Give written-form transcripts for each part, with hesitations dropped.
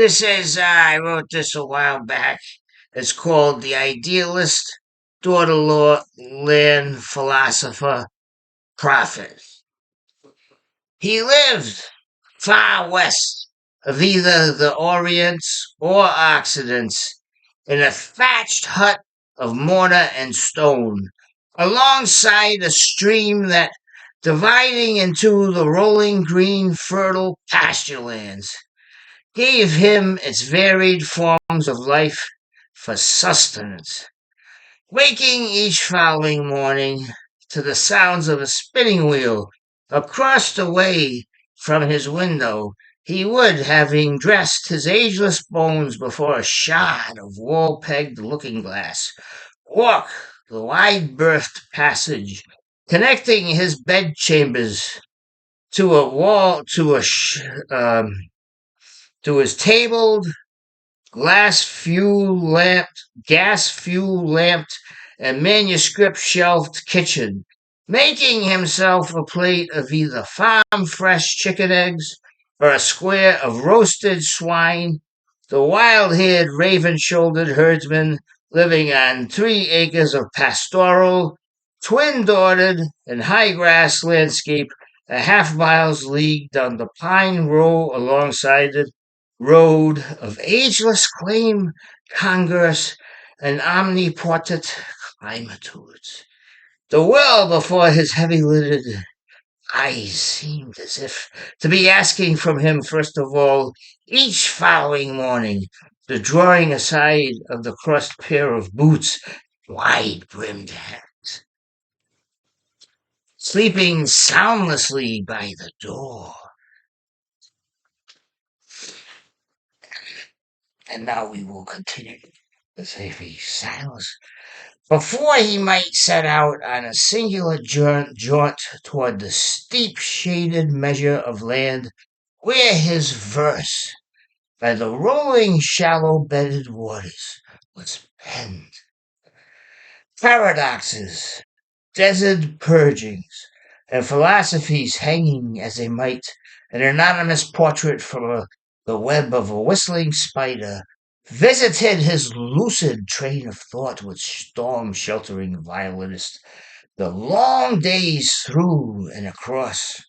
I wrote this a while back. It's called The Idealist, Daughter-in-Law, Land Philosopher, Prophet. He lived far west of either the Orients or Occidents in a thatched hut of mortar and stone, alongside a stream that, dividing into the rolling green fertile pasture lands, gave him its varied forms of life for sustenance. Waking each following morning to the sounds of a spinning wheel across the way from his window, he would, having dressed his ageless bones before a shard of wall-pegged looking-glass, walk the wide-berthed passage connecting his bedchambers to a wall to his tabled gas fuel lamped, and manuscript shelved kitchen, making himself a plate of either farm fresh chicken eggs or a square of roasted swine, the wild haired, raven shouldered herdsman living on 3 acres of pastoral, twin dotted, and high grass landscape a half-mile's league down the pine row alongside it road of ageless claim, congress, and omnipotent climatudes. The well before his heavy-lidded eyes seemed as if to be asking from him, first of all, each following morning, the drawing aside of the crossed pair of boots, wide-brimmed hats, sleeping soundlessly by the door. And now we will continue with heavy silence before he might set out on a singular jaunt toward the steep shaded measure of land where his verse, by the rolling shallow bedded waters, was penned. Paradoxes, desert purgings, and philosophies hanging as they might, an anonymous portrait from the web of a whistling spider visited his lucid train of thought with storm-sheltering violinist the long days through and across.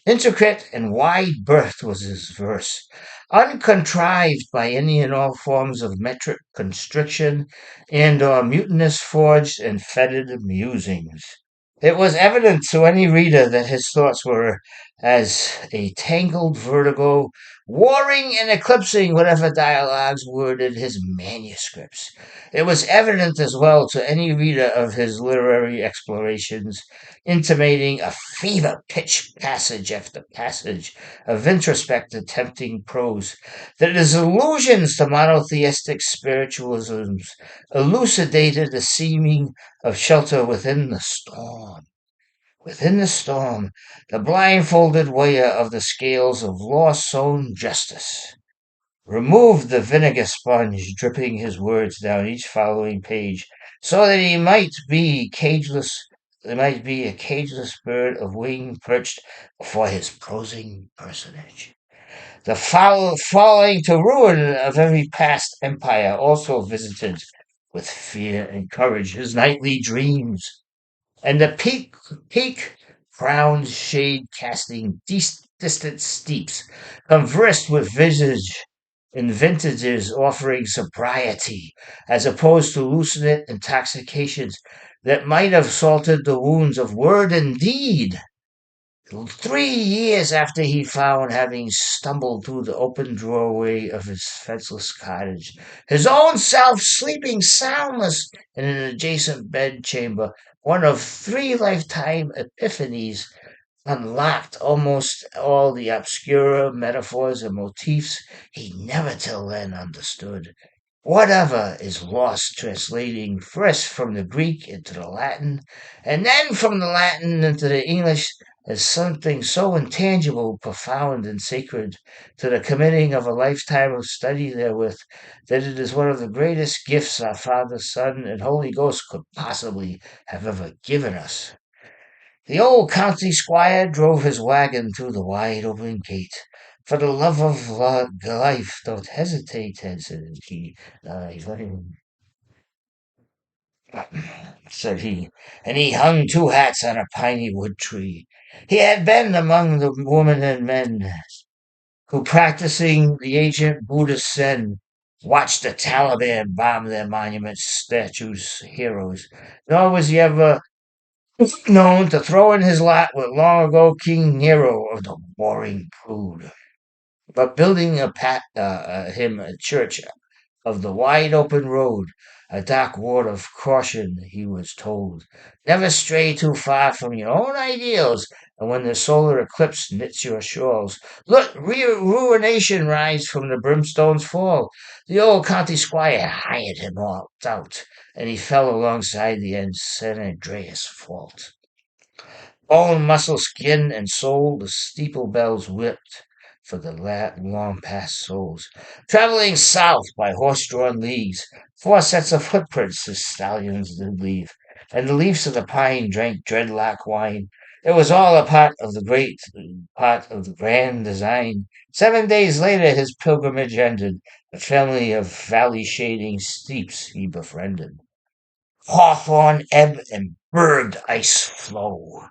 Intricate and wide-berthed was his verse, uncontrived by any and all forms of metric constriction and/or mutinous forged and fetid musings. It was evident to any reader that his thoughts were as a tangled vertigo, warring and eclipsing whatever dialogues worded his manuscripts. It was evident as well to any reader of his literary explorations, intimating a fever-pitched passage after passage of introspect attempting prose, that his allusions to monotheistic spiritualisms elucidated the seeming of shelter within the storm. Within the storm, the blindfolded weigher of the scales of law-sown justice removed the vinegar sponge, dripping his words down each following page, so that he might be cageless. There might be a cageless bird of wing perched before his prosing personage. The falling to ruin of every past empire also visited with fear and courage his nightly dreams, and the peak crowned shade casting distant steeps conversed with visage in vintages offering sobriety as opposed to hallucinant intoxications that might have salted the wounds of word and deed. 3 years after he found, having stumbled through the open doorway of his fenceless cottage, his own self sleeping soundless in an adjacent bedchamber, one of 3 lifetime epiphanies unlocked almost all the obscure metaphors and motifs he never till then understood. Whatever is lost translating first from the Greek into the Latin, and then from the Latin into the English, as something so intangible, profound, and sacred to the committing of a lifetime of study therewith, that it is one of the greatest gifts our Father, Son, and Holy Ghost could possibly have ever given us. The old county squire drove his wagon through the wide open gate, For the love of life, don't hesitate, said he. Uh, said he, and he hung two hats on a piney wood tree. He had been among the women and men who, practicing the ancient Buddhist Zen, watched the Taliban bomb their monuments, statues, heroes. Nor was he ever known to throw in his lot with long ago King Nero of the warring brood. But building him a church of the wide open road, a dark ward of caution, he was told. Never stray too far from your own ideals, and when the solar eclipse knits your shawls, let ruination rise from the brimstone's fall. The old county squire hired him all out, and he fell alongside the San Andreas fault. Bone, muscle, skin, and soul, the steeple bells whipped for the long past souls. Traveling south by horse-drawn leagues, 4 sets of footprints the stallions did leave, and the leaves of the pine drank dreadlock wine. It was all a part of the grand design. 7 days later his pilgrimage ended, a family of valley-shading steeps he befriended. Hawthorn ebb and bird ice flow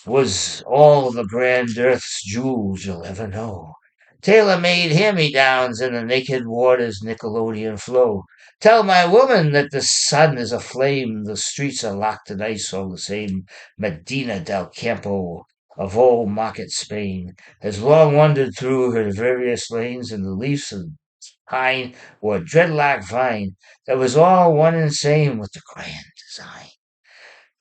was all the grand earth's jewels you'll ever know. Tailor-made hand-me-downs in the naked water's Nickelodeon flow. Tell my woman that the sun is aflame, the streets are locked in ice all the same. Medina del Campo of old market Spain has long wandered through her various lanes, and the leaves of pine were a dreadlock vine that was all one and same with the grand design.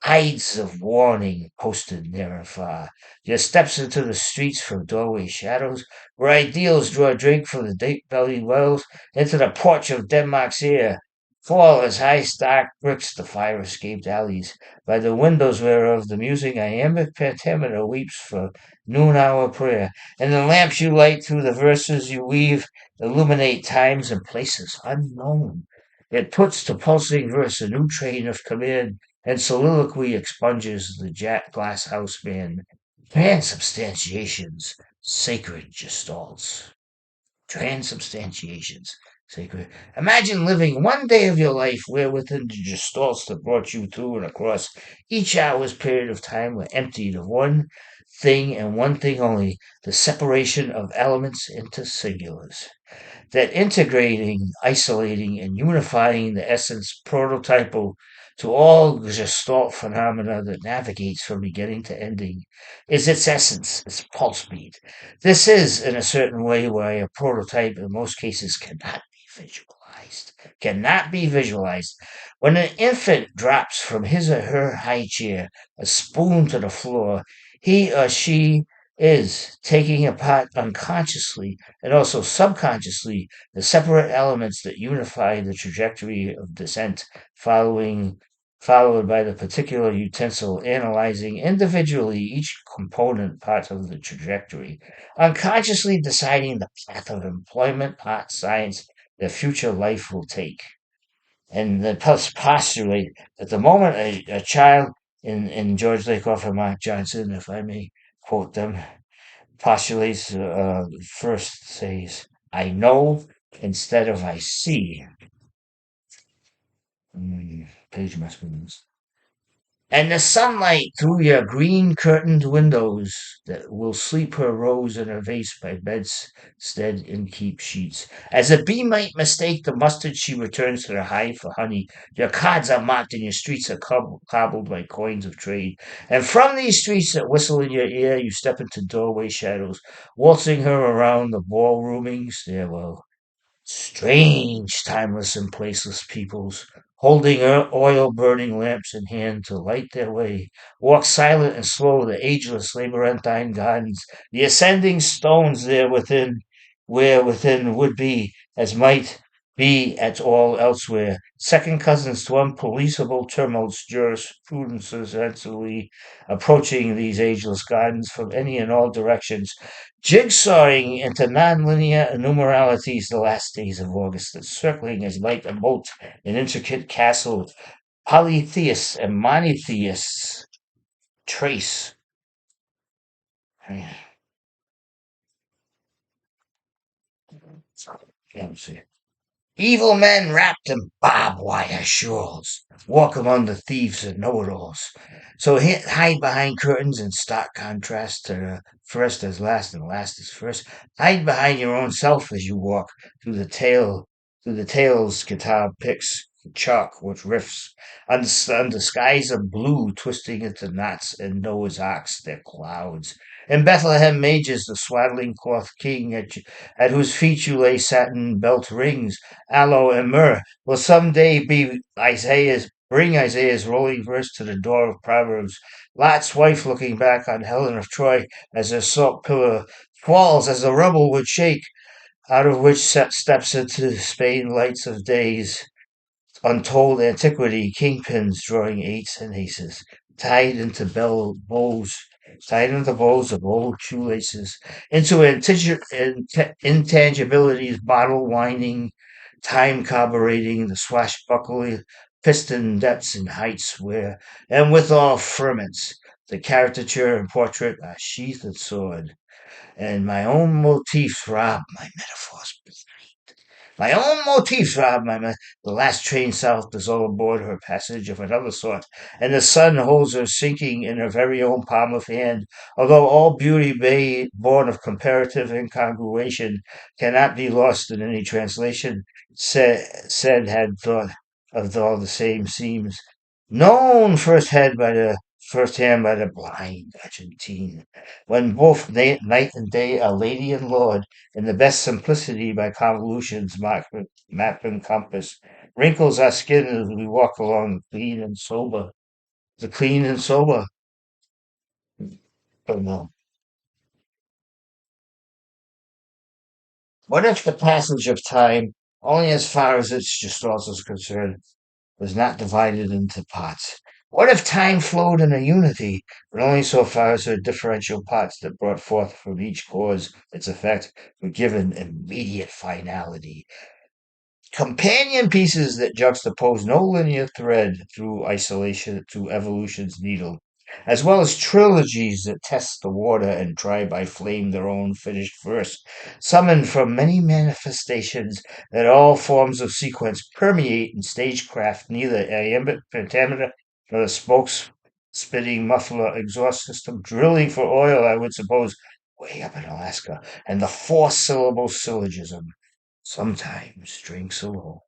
Hides of warning posted near and far. Your steps into the streets from doorway shadows, where ideals draw a drink from the deep-bellied wells, into the porch of Denmark's ear. Fall as high stark bricks the fire-escaped alleys, by the windows whereof the musing iambic pentameter weeps for noon-hour prayer, and the lamps you light through the verses you weave illuminate times and places unknown. It puts to pulsing verse a new train of command, and soliloquy expunges the glass house man. Transubstantiations, sacred gestalts. Transubstantiations, sacred. Imagine living one day of your life where within the gestalts that brought you through and across each hour's period of time were emptied of one thing and one thing only, the separation of elements into singulars, that integrating, isolating, and unifying the essence prototypal to all gestalt phenomena that navigates from beginning to ending is its essence, its pulse beat. This is, in a certain way, why a prototype in most cases cannot be visualized. Cannot be visualized. When an infant drops from his or her high chair, a spoon to the floor, he or she is taking apart unconsciously and also subconsciously the separate elements that unify the trajectory of descent, followed by the particular utensil analyzing individually each component part of the trajectory, unconsciously deciding the path of employment, art, science their future life will take. And the postulate that the moment a child in George Lakoff and Mark Johnson, if I may quote them, postulates first says, I know instead of I see. Page must be missed. And the sunlight through your green curtained windows that will sleep her rose in her vase by bedstead and keep sheets. As a bee might mistake the mustard she returns to the hive for honey, your cards are marked and your streets are cobbled by coins of trade. And from these streets that whistle in your ear, you step into doorway shadows, waltzing her around the ballrooming stairwell. Strange, timeless, and placeless peoples, holding oil-burning lamps in hand to light their way, walk silent and slow the ageless labyrinthine gardens, the ascending stones there within, where within would be, as might be at all elsewhere, second cousins to unpoliceable tumults, jurisprudences actually approaching these ageless gardens from any and all directions, jigsawing into nonlinear numeralities the last days of August, encircling as light a moat, an intricate castle, polytheists and monotheists trace. Let me see. Evil men wrapped in barbed wire shawls walk among the thieves and know-it-alls. So hide behind curtains in stark contrast to the first as last and last as first. Hide behind your own self as you walk through the tale, through the tales guitar picks chalk with riffs under skies of blue twisting into knots and Noah's arks their clouds. In Bethlehem mages the swaddling cloth king at whose feet you lay satin belt rings aloe and myrrh will someday be bring Isaiah's rolling verse to the door of Proverbs. Lot's wife looking back on Helen of Troy as her salt pillar falls as the rubble would shake, out of which steps into Spain lights of days untold antiquity, kingpins drawing eights and aces, tied into bows, tied into bows of old shoelaces, into intangibilities, bottle winding, time carbureting, the swashbuckling piston depths and heights where, and withal ferments, the caricature and portrait are sheathed sword, and my own motifs rob my metaphors. My own motifs rob the last train south is all aboard her passage of another sort, and the sun holds her sinking in her very own palm of hand, although all beauty born of comparative incongruation cannot be lost in any translation, said had thought of all the same seams, known first hand by the blind Argentine, when both night and day are lady and lord, in the best simplicity by convolutions, map and compass, wrinkles our skin as we walk along clean and sober. The clean and sober. But no. What if the passage of time, only as far as its gestalt is concerned, was not divided into parts? What if time flowed in a unity, but only so far as her differential parts that brought forth from each cause its effect were given immediate finality? Companion pieces that juxtapose no linear thread through isolation to evolution's needle, as well as trilogies that test the water and try by flame their own finished verse, summoned from many manifestations that all forms of sequence permeate in stagecraft, neither iambic pentameter nor the spokes spitting muffler exhaust system drilling for oil, I would suppose, way up in Alaska, and the four-syllable syllogism. Sometimes drinks alone.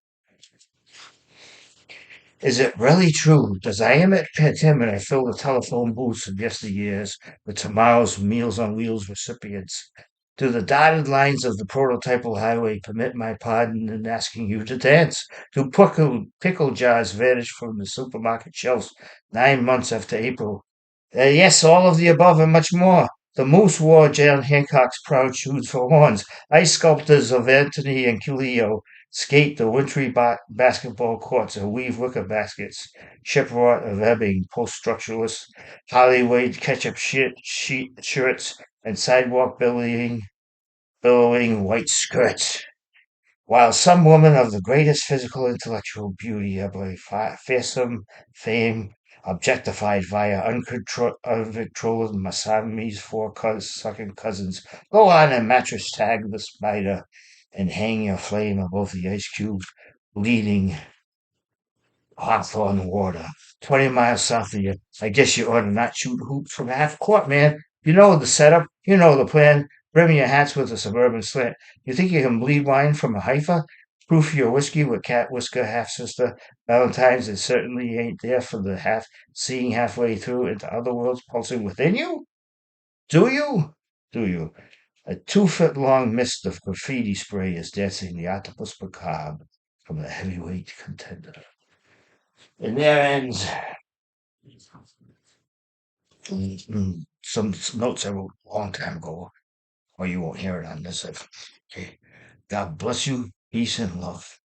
Is it really true? Does iambic pentameter fill the telephone booths of yesteryears with tomorrow's Meals on Wheels recipients? Do the dotted lines of the prototypal highway permit my pardon in asking you to dance? Do pickle jars vanish from the supermarket shelves 9 months after April? Yes, all of the above and much more. The moose wore John Hancock's proud shoes for horns. Ice sculptors of Antony and Cleo skate the wintry basketball courts and weave wicker baskets. Shipwrought of ebbing, post-structuralists, Hollywood ketchup sheet shirts, and sidewalk billowing white skirts. While some woman of the greatest physical intellectual beauty ever fearsome fame objectified via uncontrolled Masami's sucking cousins, go on and mattress tag the spider and hang your flame above the ice cube, bleeding Hawthorne water. 20 miles south of you. I guess you ought to not shoot hoops from half court, man. You know the setup. You know the plan. Brim your hats with a suburban slant. You think you can bleed wine from a heifer? Proof your whiskey with cat whisker half sister. Valentine's it certainly ain't there for the seeing halfway through into other worlds pulsing within you? Do you? Do you? A 2 foot long mist of graffiti spray is dancing the octopus macabre from the heavyweight contender. And there ends some notes I wrote a long time ago, or you won't hear it on this. Okay. God bless you. Peace and love.